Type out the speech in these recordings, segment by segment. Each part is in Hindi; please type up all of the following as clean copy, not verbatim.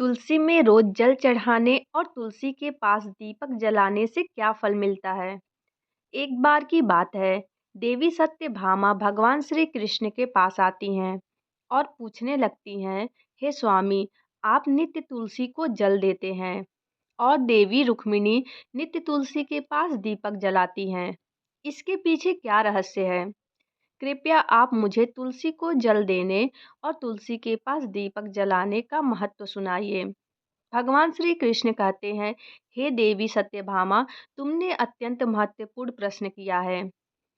तुलसी में रोज जल चढ़ाने और तुलसी के पास दीपक जलाने से क्या फल मिलता है। एक बार की बात है, देवी सत्यभामा भगवान श्री कृष्ण के पास आती हैं और पूछने लगती हैं, हे स्वामी, आप नित्य तुलसी को जल देते हैं और देवी रुक्मिणी नित्य तुलसी के पास दीपक जलाती हैं। इसके पीछे क्या रहस्य है? कृपया आप मुझे तुलसी को जल देने और तुलसी के पास दीपक जलाने का महत्व सुनाइए। भगवान श्री कृष्ण कहते हैं, हे देवी सत्यभामा, तुमने अत्यंत महत्वपूर्ण प्रश्न किया है।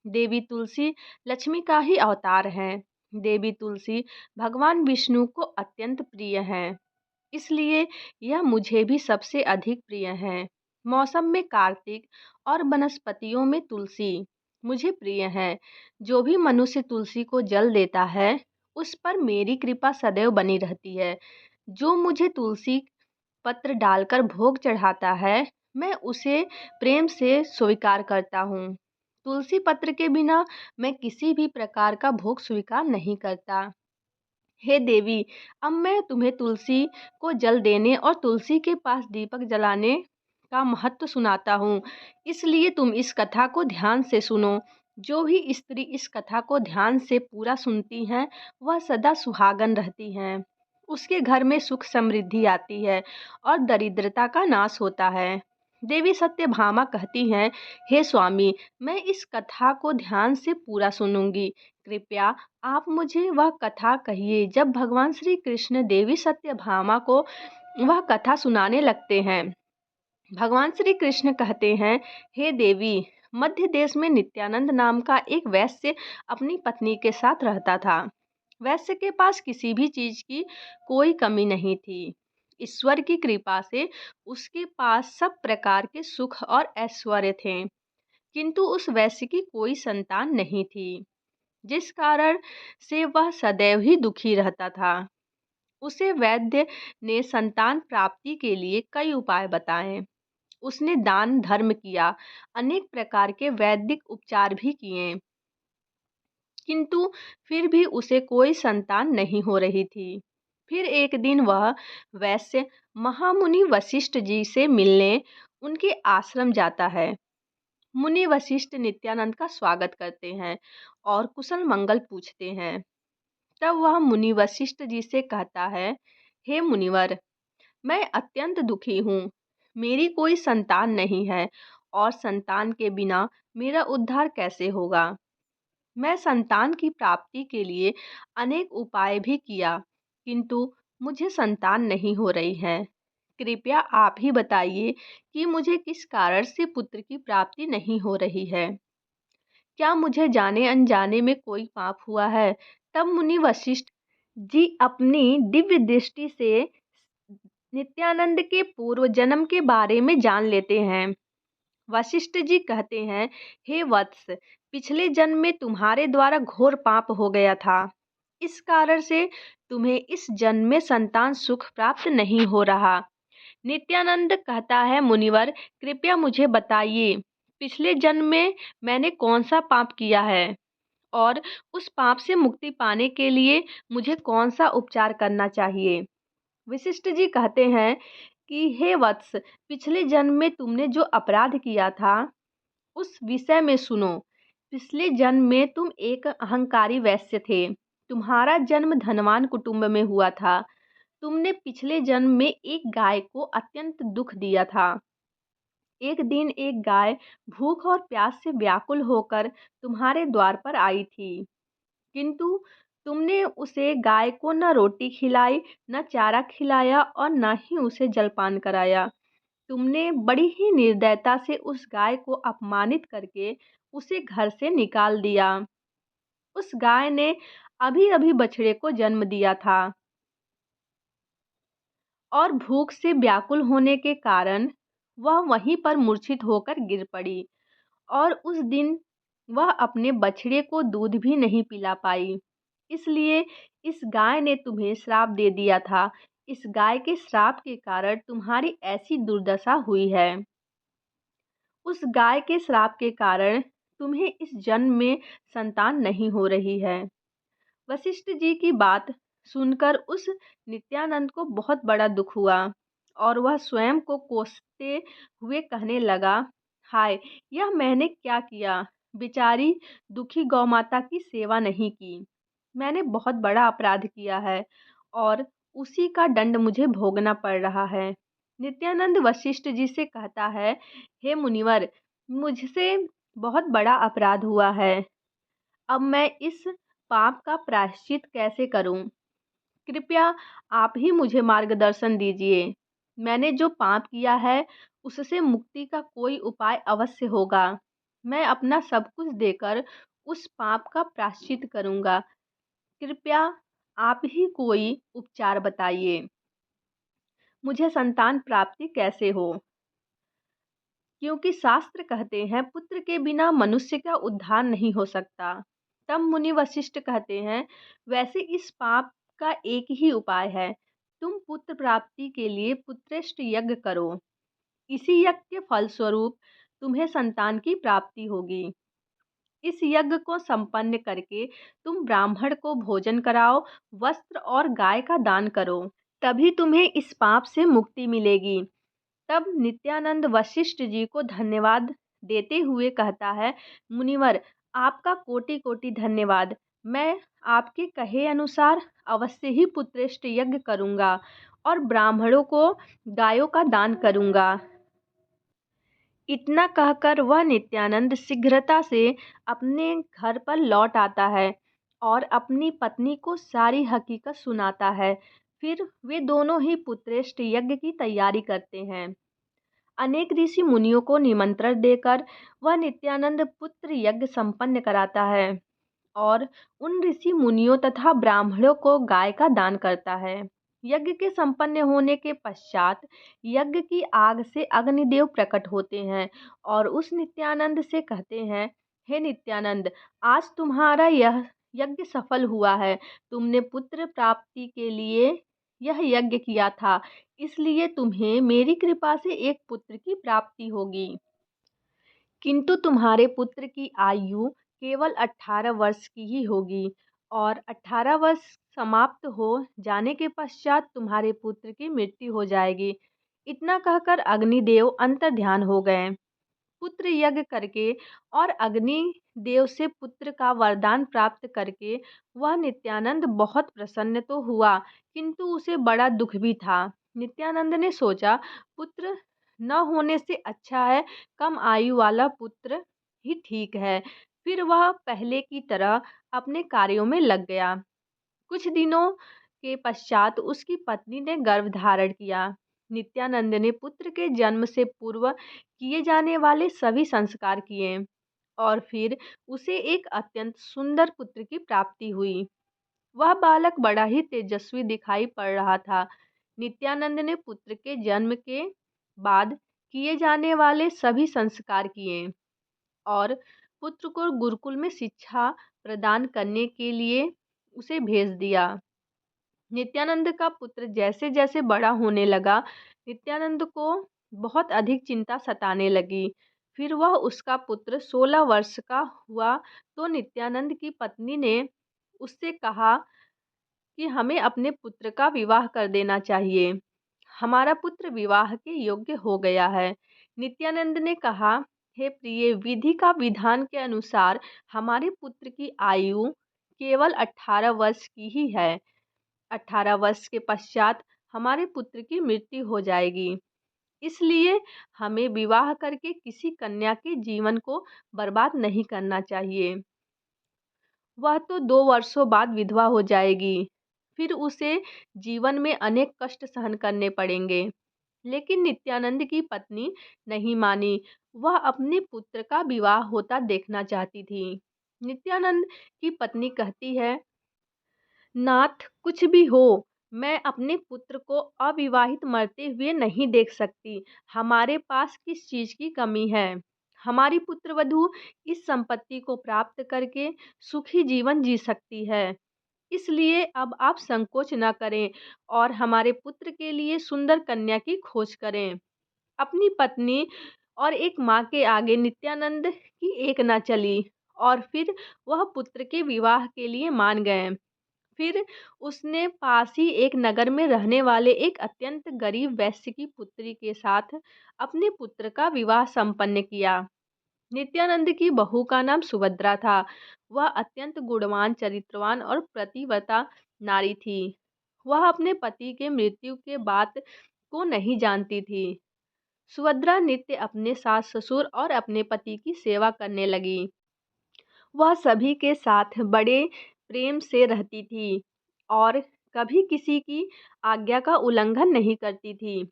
देवी तुलसी लक्ष्मी का ही अवतार हैं। देवी तुलसी भगवान विष्णु को अत्यंत प्रिय हैं, इसलिए यह मुझे भी सबसे अधिक प्रिय है। मौसम में कार्तिक और वनस्पतियों में तुलसी मुझे प्रिय है। जो भी मनुष्य तुलसी को जल देता है, उस पर मेरी कृपा सदैव बनी रहती है। जो मुझे तुलसी पत्र डालकर भोग चढ़ाता है, मैं उसे प्रेम से स्वीकार करता हूँ। तुलसी पत्र के बिना मैं किसी भी प्रकार का भोग स्वीकार नहीं करता। हे देवी, अब मैं तुम्हें तुलसी को जल देने और तुलसी के पास दीपक जलाने का महत्व सुनाता हूँ, इसलिए तुम इस कथा को ध्यान से सुनो। जो भी स्त्री इस कथा को ध्यान से पूरा सुनती हैं, वह सदा सुहागन रहती हैं। उसके घर में सुख समृद्धि आती है और दरिद्रता का नाश होता है। देवी सत्यभामा कहती हैं, हे स्वामी, मैं इस कथा को ध्यान से पूरा सुनूंगी। कृपया आप मुझे वह कथा कहिए। जब भगवान श्री कृष्ण देवी सत्यभामा को वह कथा सुनाने लगते हैं, भगवान श्री कृष्ण कहते हैं, हे देवी, मध्य देश में नित्यानंद नाम का एक वैश्य अपनी पत्नी के साथ रहता था। वैश्य के पास किसी भी चीज की कोई कमी नहीं थी। ईश्वर की कृपा से उसके पास सब प्रकार के सुख और ऐश्वर्य थे, किंतु उस वैश्य की कोई संतान नहीं थी, जिस कारण से वह सदैव ही दुखी रहता था। उसे वैद्य ने संतान प्राप्ति के लिए कई उपाय बताए। उसने दान धर्म किया, अनेक प्रकार के वैदिक उपचार भी किए, किंतु फिर भी उसे कोई संतान नहीं हो रही थी। फिर एक दिन वह वैश्य महामुनि वशिष्ठ जी से मिलने उनके आश्रम जाता है। मुनि वशिष्ठ नित्यानंद का स्वागत करते हैं और कुशल मंगल पूछते हैं। तब वह मुनि वशिष्ठ जी से कहता है, हे मुनिवर, मैं अत्यंत दुखी हूँ। मेरी कोई संतान नहीं है और संतान के बिना मेरा उद्धार कैसे होगा। मैं संतान की प्राप्ति के लिए अनेक उपाय भी किया, किंतु मुझे संतान नहीं हो रही है। कृपया आप ही बताइए कि मुझे किस कारण से पुत्र की प्राप्ति नहीं हो रही है। क्या मुझे जाने अनजाने में कोई पाप हुआ है? तब मुनि वशिष्ठ जी अपनी दिव्य दृष्टि से नित्यानंद के पूर्व जन्म के बारे में जान लेते हैं। वशिष्ठ जी कहते हैं, हे वत्स, पिछले जन्म में तुम्हारे द्वारा घोर पाप हो गया था। इस कारण से तुम्हें इस जन्म में संतान सुख प्राप्त नहीं हो रहा। नित्यानंद कहता है, मुनिवर, कृपया मुझे बताइए, पिछले जन्म में मैंने कौन सा पाप किया है और उस पाप से मुक्ति पाने के लिए मुझे कौन सा उपचार करना चाहिए। वशिष्ठ जी कहते हैं कि हे वत्स, पिछले जन्म में तुमने जो अपराध किया था, उस विषय में सुनो। पिछले जन्म में तुम एक अहंकारी वैश्य थे। तुम्हारा जन्म धनवान कुटुंब में हुआ था। तुमने पिछले जन्म में एक गाय को अत्यंत दुख दिया था। एक दिन एक गाय भूख और प्यास से व्याकुल होकर तुम्हारे द्वार पर आई थी, किंतु तुमने उसे गाय को न रोटी खिलाई, न चारा खिलाया और न ही उसे जलपान कराया। तुमने बड़ी ही निर्दयता से उस गाय को अपमानित करके उसे घर से निकाल दिया। उस गाय ने अभी अभी बछड़े को जन्म दिया था और भूख से व्याकुल होने के कारण वह वहीं पर मूर्छित होकर गिर पड़ी और उस दिन वह अपने बछड़े को दूध भी नहीं पिला पाई। इसलिए इस गाय ने तुम्हें श्राप दे दिया था। इस गाय के श्राप के कारण तुम्हारी ऐसी दुर्दशा हुई है। उस गाय के श्राप के कारण तुम्हें इस जन्म में संतान नहीं हो रही है। वशिष्ठ जी की बात सुनकर उस नित्यानंद को बहुत बड़ा दुख हुआ और वह स्वयं को कोसते हुए कहने लगा, हाय, यह मैंने क्या किया। बेचारी दुखी गौ माता की सेवा नहीं की। मैंने बहुत बड़ा अपराध किया है और उसी का दंड मुझे भोगना पड़ रहा है। नित्यानंद वशिष्ठ जी से कहता है, हे मुनिवर, मुझसे बहुत बड़ा अपराध हुआ है। अब मैं इस पाप का प्रायश्चित कैसे करूं? कृपया आप ही मुझे मार्गदर्शन दीजिए। मैंने जो पाप किया है उससे मुक्ति का कोई उपाय अवश्य होगा। मैं अपना सब कुछ देकर उस पाप का प्रायश्चित करूंगा। कृपया आप ही कोई उपचार बताइए। मुझे संतान प्राप्ति कैसे हो? क्योंकि शास्त्र कहते हैं पुत्र के बिना मनुष्य का उद्धार नहीं हो सकता। तब मुनि वशिष्ठ कहते हैं, वैसे इस पाप का एक ही उपाय है। तुम पुत्र प्राप्ति के लिए पुत्रेष्ट यज्ञ करो। इसी यज्ञ के फलस्वरूप तुम्हें संतान की प्राप्ति होगी। इस यज्ञ को संपन्न करके तुम ब्राह्मण को भोजन कराओ, वस्त्र और गाय का दान करो। तभी तुम्हें इस पाप से मुक्ति मिलेगी। तब नित्यानंद वशिष्ठ जी को धन्यवाद देते हुए कहता है, मुनिवर, आपका कोटि कोटि धन्यवाद। मैं आपके कहे अनुसार अवश्य ही पुत्रेष्ट यज्ञ करूंगा और ब्राह्मणों को गायों का दान करूंगा। इतना कहकर वह नित्यानंद शीघ्रता से अपने घर पर लौट आता है और अपनी पत्नी को सारी हकीकत सुनाता है। फिर वे दोनों ही पुत्रेष्ट यज्ञ की तैयारी करते हैं। अनेक ऋषि मुनियों को निमंत्रण देकर वह नित्यानंद पुत्र यज्ञ संपन्न कराता है और उन ऋषि मुनियों तथा ब्राह्मणों को गाय का दान करता है। यज्ञ के संपन्न होने के पश्चात यज्ञ की आग से अग्निदेव प्रकट होते हैं और उस नित्यानंद से कहते हैं, हे नित्यानंद, आज तुम्हारा यह यज्ञ सफल हुआ है। तुमने पुत्र प्राप्ति के लिए यह यज्ञ किया था, इसलिए तुम्हें मेरी कृपा से एक पुत्र की प्राप्ति होगी। किंतु तुम्हारे पुत्र की आयु केवल 18 वर्ष की ही होगी और 18 वर्ष समाप्त हो जाने के पश्चात तुम्हारे पुत्र की मृत्यु हो जाएगी। इतना कहकर अग्निदेव अंतर्ध्यान हो गए। पुत्र यज्ञ करके और अग्नि देव से पुत्र का वरदान प्राप्त करके वह नित्यानंद बहुत प्रसन्न तो हुआ, किंतु उसे बड़ा दुख भी था। नित्यानंद ने सोचा, पुत्र न होने से अच्छा है कम आयु वाला पुत्र ही ठीक है। फिर वह पहले की तरह अपने कार्यों में लग गया। कुछ दिनों के पश्चात उसकी पत्नी ने गर्भ धारण किया। नित्यानंद ने पुत्र के जन्म से पूर्व किए जाने वाले सभी संस्कार किए और फिर उसे एक अत्यंत सुंदर पुत्र की प्राप्ति हुई। वह बालक बड़ा ही तेजस्वी दिखाई पड़ रहा था। नित्यानंद ने पुत्र के जन्म के बाद किए जाने वाले सभी संस्कार किए और पुत्र को गुरुकुल में शिक्षा प्रदान करने के लिए उसे भेज दिया। नित्यानंद का पुत्र जैसे जैसे बड़ा होने लगा, नित्यानंद को बहुत अधिक चिंता सताने लगी। फिर वह उसका पुत्र 16 वर्ष का हुआ तो नित्यानंद की पत्नी ने उससे कहा कि हमें अपने पुत्र का विवाह कर देना चाहिए। हमारा पुत्र विवाह के योग्य हो गया है। नित्यानंद ने कहा, हे प्रिय, विधि का विधान के अनुसार हमारे पुत्र की आयु केवल 18 वर्ष की ही है। 18 वर्ष के पश्चात हमारे पुत्र की मृत्यु हो जाएगी, इसलिए हमें विवाह करके किसी कन्या के जीवन को बर्बाद नहीं करना चाहिए। वह तो 2 वर्षों बाद विधवा हो जाएगी, फिर उसे जीवन में अनेक कष्ट सहन करने पड़ेंगे। लेकिन नित्यानंद की पत्नी नहीं मानी। वह अपने पुत्र का विवाह होता देखना चाहती थी। नित्यानंद की पत्नी कहती है, नाथ, कुछ भी हो, मैं अपने पुत्र को अविवाहित मरते हुए नहीं देख सकती। हमारे पास किस चीज की कमी है? हमारी पुत्रवधू इस संपत्ति को प्राप्त करके सुखी जीवन जी सकती है। इसलिए अब आप संकोच न करें और हमारे पुत्र के लिए सुंदर कन्या की खोज करें। अपनी पत्नी और एक माँ के आगे नित्यानंद की एक न चली और फिर वह पुत्र के विवाह के लिए मान गए। फिर उसने पास ही एक नगर में रहने वाले एक अत्यंत गरीब वैश्य की पुत्री के साथ अपने पुत्र का विवाह संपन्न किया। नित्यानंद की बहू का नाम सुभद्रा था। वह अत्यंत गुणवान, चरित्रवान और पतिव्रता नारी थी। वह अपने पति के मृत्यु के बात को नहीं जानती थी। सुभद्रा नित्य अपने सास ससुर और अपने पति की सेवा करने लगी। वह सभी के साथ बड़े प्रेम से रहती थी और कभी किसी की आज्ञा का उल्लंघन नहीं करती थी।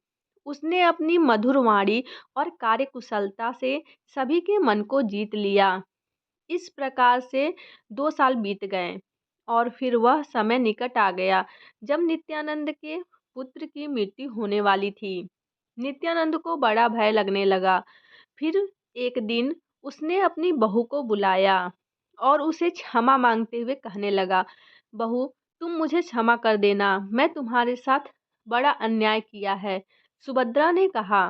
उसने अपनी मधुर वाणी और कार्यकुशलता से सभी के मन को जीत लिया। इस प्रकार से 2 साल बीत गए और फिर वह समय निकट आ गया जब नित्यानंद के पुत्र की मृत्यु होने वाली थी। नित्यानंद को बड़ा भय लगने लगा। फिर एक दिन उसने अपनी बहू को बुलाया और उसे क्षमा मांगते हुए कहने लगा, बहू, तुम मुझे क्षमा कर देना, मैं तुम्हारे साथ बड़ा अन्याय किया है। सुभद्रा ने कहा,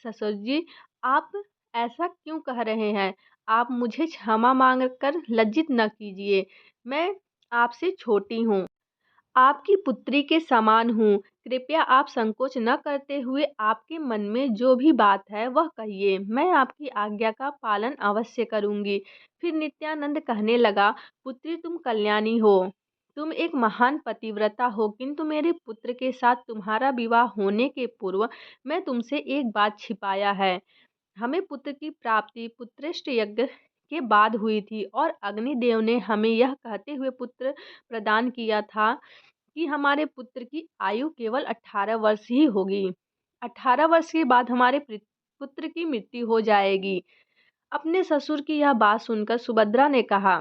ससुर जी, आप ऐसा क्यों कह रहे हैं? आप मुझे क्षमा मांगकर लज्जित न कीजिए। मैं आपसे छोटी हूँ, आपकी पुत्री के समान हूँ। कृपया आप संकोच न करते हुए आपके मन में जो भी बात है वह कहिए। मैं आपकी आज्ञा का पालन अवश्य करूँगी। फिर नित्यानंद कहने लगा, पुत्री, तुम कल्याणी हो। तुम एक महान पतिव्रता हो, किंतु मेरे पुत्र के साथ तुम्हारा विवाह होने के पूर्व मैं तुमसे एक बात छिपाया है। हमें पुत्र की प्राप्ति पुत्रेष्ट यज्ञ के बाद हुई थी और अग्निदेव ने हमें यह कहते हुए पुत्र प्रदान किया था कि हमारे पुत्र की आयु केवल 18 वर्ष ही होगी। 18 वर्ष के बाद हमारे पुत्र की मृत्यु हो जाएगी। अपने ससुर की यह बात सुनकर सुभद्रा ने कहा,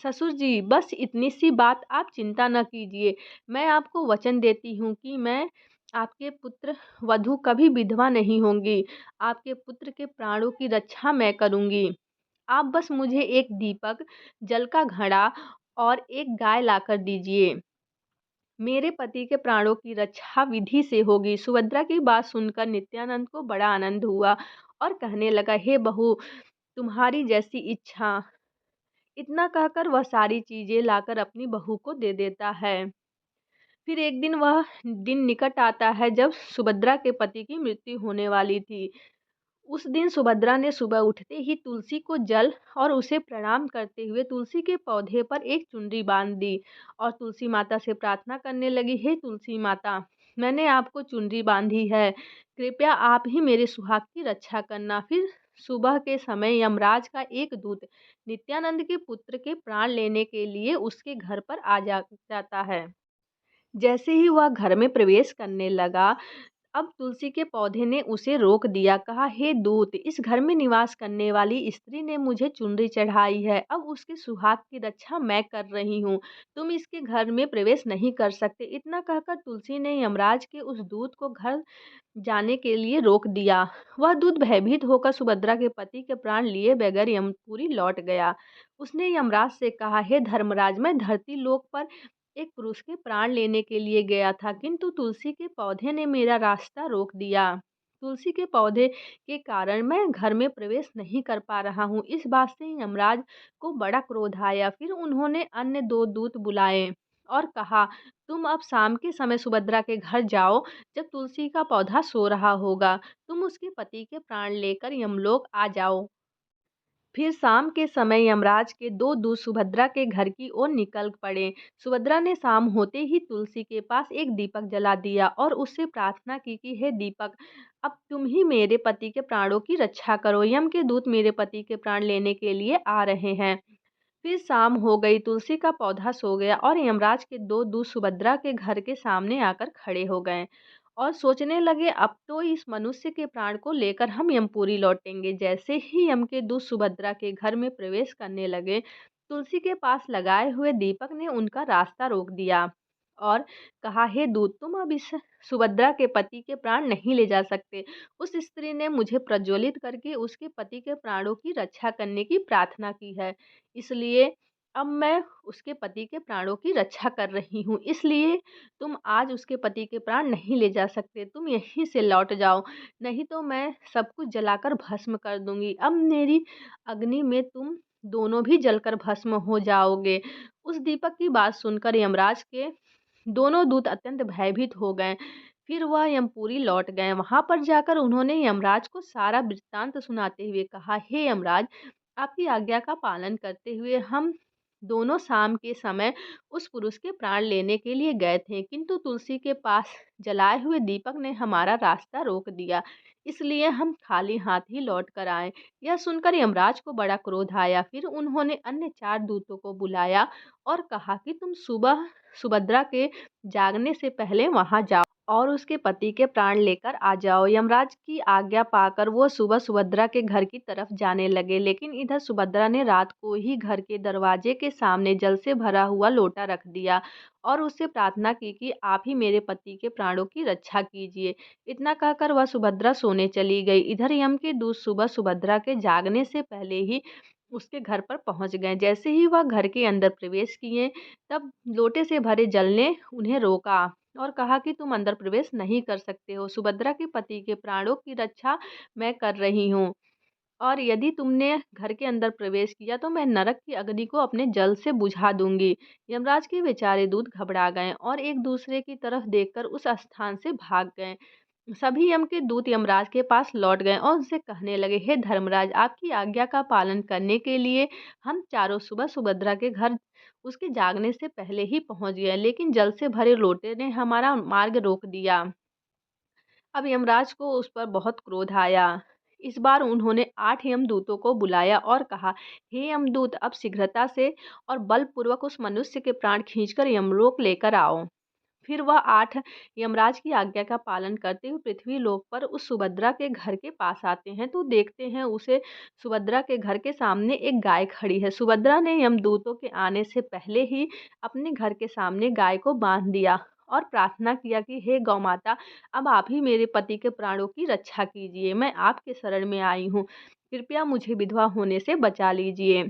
ससुर जी, बस इतनी सी बात आप चिंता न कीजिए। मैं आपको वचन देती हूँ कि मैं आपके पुत्र वधू कभी विधवा नहीं होंगी। आपके पुत्र के प्राणों की रक्षा मैं करूँगी। आप बस मुझे एक दीपक, जल का घड़ा और एक गाय लाकर दीजिए। मेरे पति के प्राणों की रक्षा विधि से होगी। सुभद्रा की बात सुनकर नित्यानंद को बड़ा आनंद हुआ और कहने लगा, हे बहू, तुम्हारी जैसी इच्छा। इतना कहकर वह सारी चीजें लाकर अपनी बहू को दे देता है। फिर एक दिन वह दिन निकट आता है जब सुभद्रा के पति की मृत्यु होने वाली थी। उस दिन सुभद्रा ने सुबह उठते ही तुलसी को जल और उसे प्रणाम करते हुए तुलसी के पौधे पर एक चुनरी बांध दी और तुलसी माता से प्रार्थना करने लगी, हे तुलसी माता, मैंने आपको चुनरी बांधी है, कृपया आप ही मेरे सुहाग की रक्षा करना। फिर सुबह के समय यमराज का एक दूत नित्यानंद के पुत्र के प्राण लेने के लिए उसके घर पर जाता है। जैसे ही वह घर में प्रवेश करने लगा, अब तुलसी के पौधे ने उसे रोक दिया। कहा, हे दूत, इस घर में निवास करने वाली स्त्री ने मुझे चुनरी चढ़ाई है। अब उसके सुहाग की रक्षा मैं कर रही हूँ। तुम इसके घर में प्रवेश नहीं कर सकते। इतना कहकर तुलसी ने यमराज के उस दूत को घर जाने के लिए रोक दिया। वह दूत भयभीत होकर सुभद्रा के पति के प्राण लिए बगैर यमपुरी लौट गया। उसने यमराज से कहा, हे धर्मराज, मैं धरती लोक पर एक पुरुष के प्राण लेने के लिए गया था, किंतु तुलसी के पौधे ने मेरा रास्ता रोक दिया। तुलसी के पौधे के कारण मैं घर में प्रवेश नहीं कर पा रहा हूँ। इस बात से यमराज को बड़ा क्रोध आया। फिर उन्होंने अन्य 2 दूत बुलाए और कहा, तुम अब शाम के समय सुभद्रा के घर जाओ। जब तुलसी का पौधा सो रहा होगा, तुम उसके पति के प्राण लेकर यमलोक आ जाओ। फिर शाम के समय यमराज के 2 दूत सुभद्रा के घर की ओर निकल पड़े। सुभद्रा ने शाम होते ही तुलसी के पास एक दीपक जला दिया और उससे प्रार्थना की कि हे दीपक, अब तुम ही मेरे पति के प्राणों की रक्षा करो। यम के दूत मेरे पति के प्राण लेने के लिए आ रहे हैं। फिर शाम हो गई, तुलसी का पौधा सो गया और यमराज के 2 दूत सुभद्रा के घर के सामने आकर खड़े हो गए और सोचने लगे, अब तो इस मनुष्य के प्राण को लेकर हम यमपुरी लौटेंगे। जैसे ही यम के दूत सुभद्रा के घर में प्रवेश करने लगे, तुलसी के पास लगाए हुए दीपक ने उनका रास्ता रोक दिया और कहा, हे दूत, तुम अब इस सुभद्रा के पति के प्राण नहीं ले जा सकते। उस स्त्री ने मुझे प्रज्वलित करके उसके पति के प्राणों की रक्षा करने की प्रार्थना की है, इसलिए अब मैं उसके पति के प्राणों की रक्षा कर रही हूँ। इसलिए तुम आज उसके पति के प्राण नहीं ले जा सकते। तुम यहीं से लौट जाओ, नहीं तो मैं सब कुछ जलाकर भस्म कर दूंगी। अब मेरी अग्नि में तुम दोनों भी जलकर भस्म हो जाओगे। उस दीपक की बात सुनकर यमराज के दोनों दूत अत्यंत भयभीत हो गए। फिर वह यमपुरी लौट गए। वहां पर जाकर उन्होंने यमराज को सारा वृत्तांत सुनाते हुए कहा, हे यमराज, आपकी आज्ञा का पालन करते हुए हम दोनों शाम के समय उस पुरुष के प्राण लेने के लिए गए थे, किंतु तुलसी के पास जलाए हुए दीपक ने हमारा रास्ता रोक दिया, इसलिए हम खाली हाथ ही लौट कर आए। यह सुनकर यमराज को बड़ा क्रोध आया। फिर उन्होंने अन्य 4 दूतों को बुलाया और कहा कि तुम सुबह सुभद्रा के जागने से पहले वहां जाओ और उसके पति के प्राण लेकर आ जाओ। यमराज की आज्ञा पाकर वो सुबह सुभद्रा के घर की तरफ जाने लगे, लेकिन इधर सुभद्रा ने रात को ही घर के दरवाजे के सामने जल से भरा हुआ लोटा रख दिया और उससे प्रार्थना की कि आप ही मेरे पति के प्राणों की रक्षा कीजिए। इतना कहकर वह सुभद्रा सोने चली गई। इधर यम के दूत सुबह सुभद्रा के जागने से पहले ही उसके घर पर पहुंच गए। जैसे ही वह घर के अंदर प्रवेश किए, तब लोटे से भरे जल ने उन्हें रोका और कहा कि तुम अंदर प्रवेश नहीं कर सकते हो। सुभद्रा के पति के प्राणों की रक्षा मैं कर रही हूँ, और यदि तुमने घर के अंदर प्रवेश किया तो मैं नरक की अग्नि को अपने जल से बुझा दूंगी। यमराज के बेचारे दूत घबरा गए और एक दूसरे की तरफ देखकर उस स्थान से भाग गए। सभी यम के दूत यमराज के पास लौट गए और उनसे कहने लगे, हे धर्मराज, आपकी आज्ञा का पालन करने के लिए हम चारों सुबह सुभद्रा के घर उसके जागने से पहले ही पहुंच गए, लेकिन जल से भरे लोटे ने हमारा मार्ग रोक दिया। अब यमराज को उस पर बहुत क्रोध आया। इस बार उन्होंने 8 यमदूतों को बुलाया और कहा, हे यमदूत, अब शीघ्रता से और बलपूर्वक उस मनुष्य के प्राण खींचकर यमलोक लेकर आओ। फिर वह 8 यमराज की आज्ञा का पालन करते हुए पृथ्वी लोक पर उस सुभद्रा के घर के पास आते हैं, तो देखते हैं उसे सुभद्रा के घर के सामने एक गाय खड़ी है। सुभद्रा ने यमदूतों के आने से पहले ही अपने घर के सामने गाय को बांध दिया और प्रार्थना किया कि हे गौ माता, अब आप ही मेरे पति के प्राणों की रक्षा कीजिए। मैं आपके शरण में आई हूँ, कृपया मुझे विधवा होने से बचा लीजिए।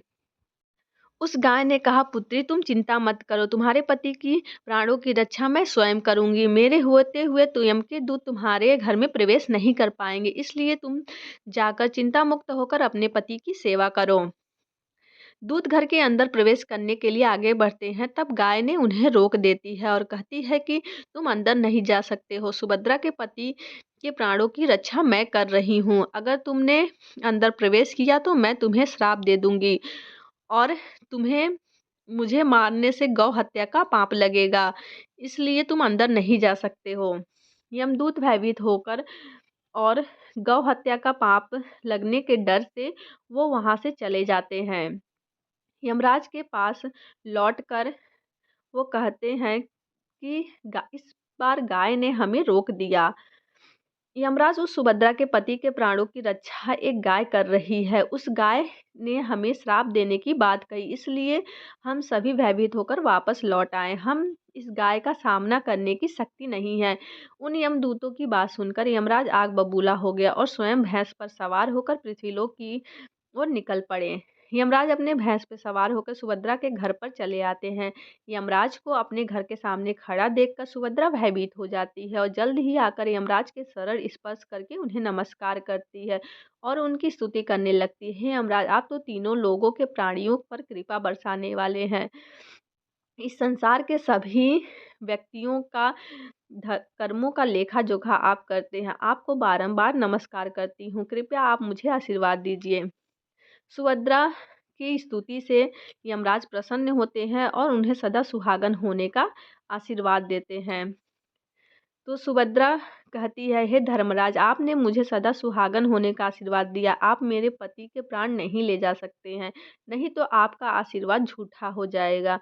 उस गाय ने कहा, पुत्री, तुम चिंता मत करो, तुम्हारे पति की प्राणों की रक्षा मैं स्वयं करूंगी। मेरे होते हुए तो यम के दूत तुम्हारे घर में प्रवेश नहीं कर पाएंगे, इसलिए तुम जाकर चिंता मुक्त होकर अपने पति की सेवा करो। दूत घर के अंदर प्रवेश करने के लिए आगे बढ़ते हैं, तब गाय ने उन्हें रोक देती है और कहती है कि तुम अंदर नहीं जा सकते हो। सुभद्रा के पति के प्राणों की रक्षा मैं कर रही हूँ। अगर तुमने अंदर प्रवेश किया तो मैं तुम्हें श्राप दे दूंगी और तुम्हें मुझे मारने से गौ हत्या का पाप लगेगा, इसलिए तुम अंदर नहीं जा सकते हो। यमदूत भयभीत होकर और गौ हत्या का पाप लगने के डर से वो वहां से चले जाते हैं। यमराज के पास लौटकर वो कहते हैं कि इस बार गाय ने हमें रोक दिया। यमराज, उस सुभद्रा के पति के प्राणों की रक्षा एक गाय कर रही है। उस गाय ने हमें श्राप देने की बात कही, इसलिए हम सभी भयभीत होकर वापस लौट आए। हम इस गाय का सामना करने की शक्ति नहीं है। उन यमदूतों की बात सुनकर यमराज आग बबूला हो गया और स्वयं भैंस पर सवार होकर पृथ्वीलोक की ओर निकल पड़े। यमराज अपने भैंस पर सवार होकर सुभद्रा के घर पर चले आते हैं। यमराज को अपने घर के सामने खड़ा देखकर सुभद्रा भयभीत हो जाती है और जल्द ही आकर यमराज के शरण स्पर्श करके उन्हें नमस्कार करती है और उनकी स्तुति करने लगती है। यमराज, आप तो तीनों लोगों के प्राणियों पर कृपा बरसाने वाले हैं। इस संसार के सभी व्यक्तियों का कर्मों का लेखा जोखा आप करते हैं। आपको बारंबार नमस्कार करती हूँ, कृपया आप मुझे आशीर्वाद दीजिए। सुभद्रा की स्तुति से यमराज प्रसन्न होते हैं और उन्हें सदा सुहागन होने का आशीर्वाद देते हैं। तो सुभद्रा कहती है, हे धर्मराज, आपने मुझे सदा सुहागन होने का आशीर्वाद दिया। आप मेरे पति के प्राण नहीं ले जा सकते हैं, नहीं तो आपका आशीर्वाद झूठा हो जाएगा।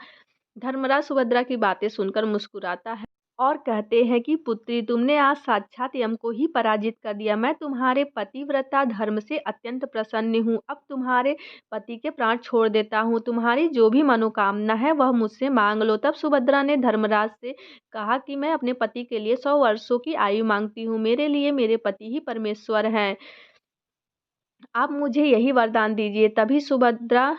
धर्मराज सुभद्रा की बातें सुनकर मुस्कुराता है और कहते हैं कि पुत्री, तुमने आज साक्षात यम को ही पराजित कर दिया। मैं तुम्हारे पतिव्रता धर्म से अत्यंत प्रसन्न हूँ। अब तुम्हारे पति के प्राण छोड़ देता हूँ। तुम्हारी जो भी मनोकामना है वह मुझसे मांग लो। तब सुभद्रा ने धर्मराज से कहा कि मैं अपने पति के लिए 100 वर्षों की आयु मांगती हूँ। मेरे लिए मेरे पति ही परमेश्वर हैं, आप मुझे यही वरदान दीजिए। तभी सुभद्रा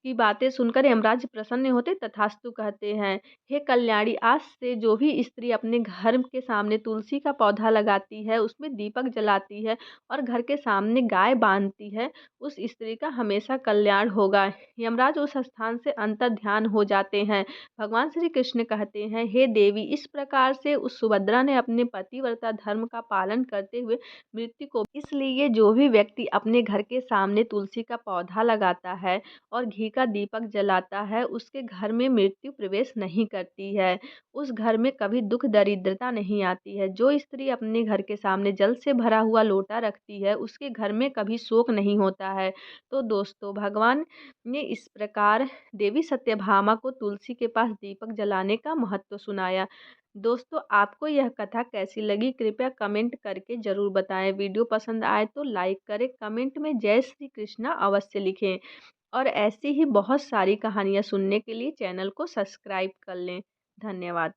की बातें सुनकर यमराज प्रसन्न होते तथास्तु कहते हैं। हे कल्याणी, आज से जो भी स्त्री अपने घर के सामने तुलसी का पौधा लगाती है, उसमें दीपक जलाती है और घर के सामने गाय बांधती है, उस स्त्री का हमेशा कल्याण होगा। यमराज उस स्थान से अंतर्ध्यान हो जाते हैं। भगवान श्री कृष्ण कहते हैं, हे देवी, इस प्रकार से उस सुभद्रा ने अपने पतिव्रता धर्म का पालन करते हुए मृत्यु को, इसलिए जो भी व्यक्ति अपने घर के सामने तुलसी का पौधा लगाता है और घी का दीपक जलाता है, उसके घर में मृत्यु प्रवेश नहीं करती है। उस घर में कभी दुख दरिद्रता नहीं आती है। जो स्त्री अपने घर के सामने जल से भरा हुआ लोटा रखती है, उसके घर में कभी शोक नहीं होता है। तो दोस्तों, भगवान ने इस प्रकार देवी सत्यभामा को तुलसी के पास दीपक जलाने का महत्व सुनाया। दोस्तों, आपको यह कथा कैसी लगी, कृपया कमेंट करके ज़रूर बताएं। वीडियो पसंद आए तो लाइक करें, कमेंट में जय श्री कृष्णा अवश्य लिखें और ऐसी ही बहुत सारी कहानियाँ सुनने के लिए चैनल को सब्सक्राइब कर लें। धन्यवाद।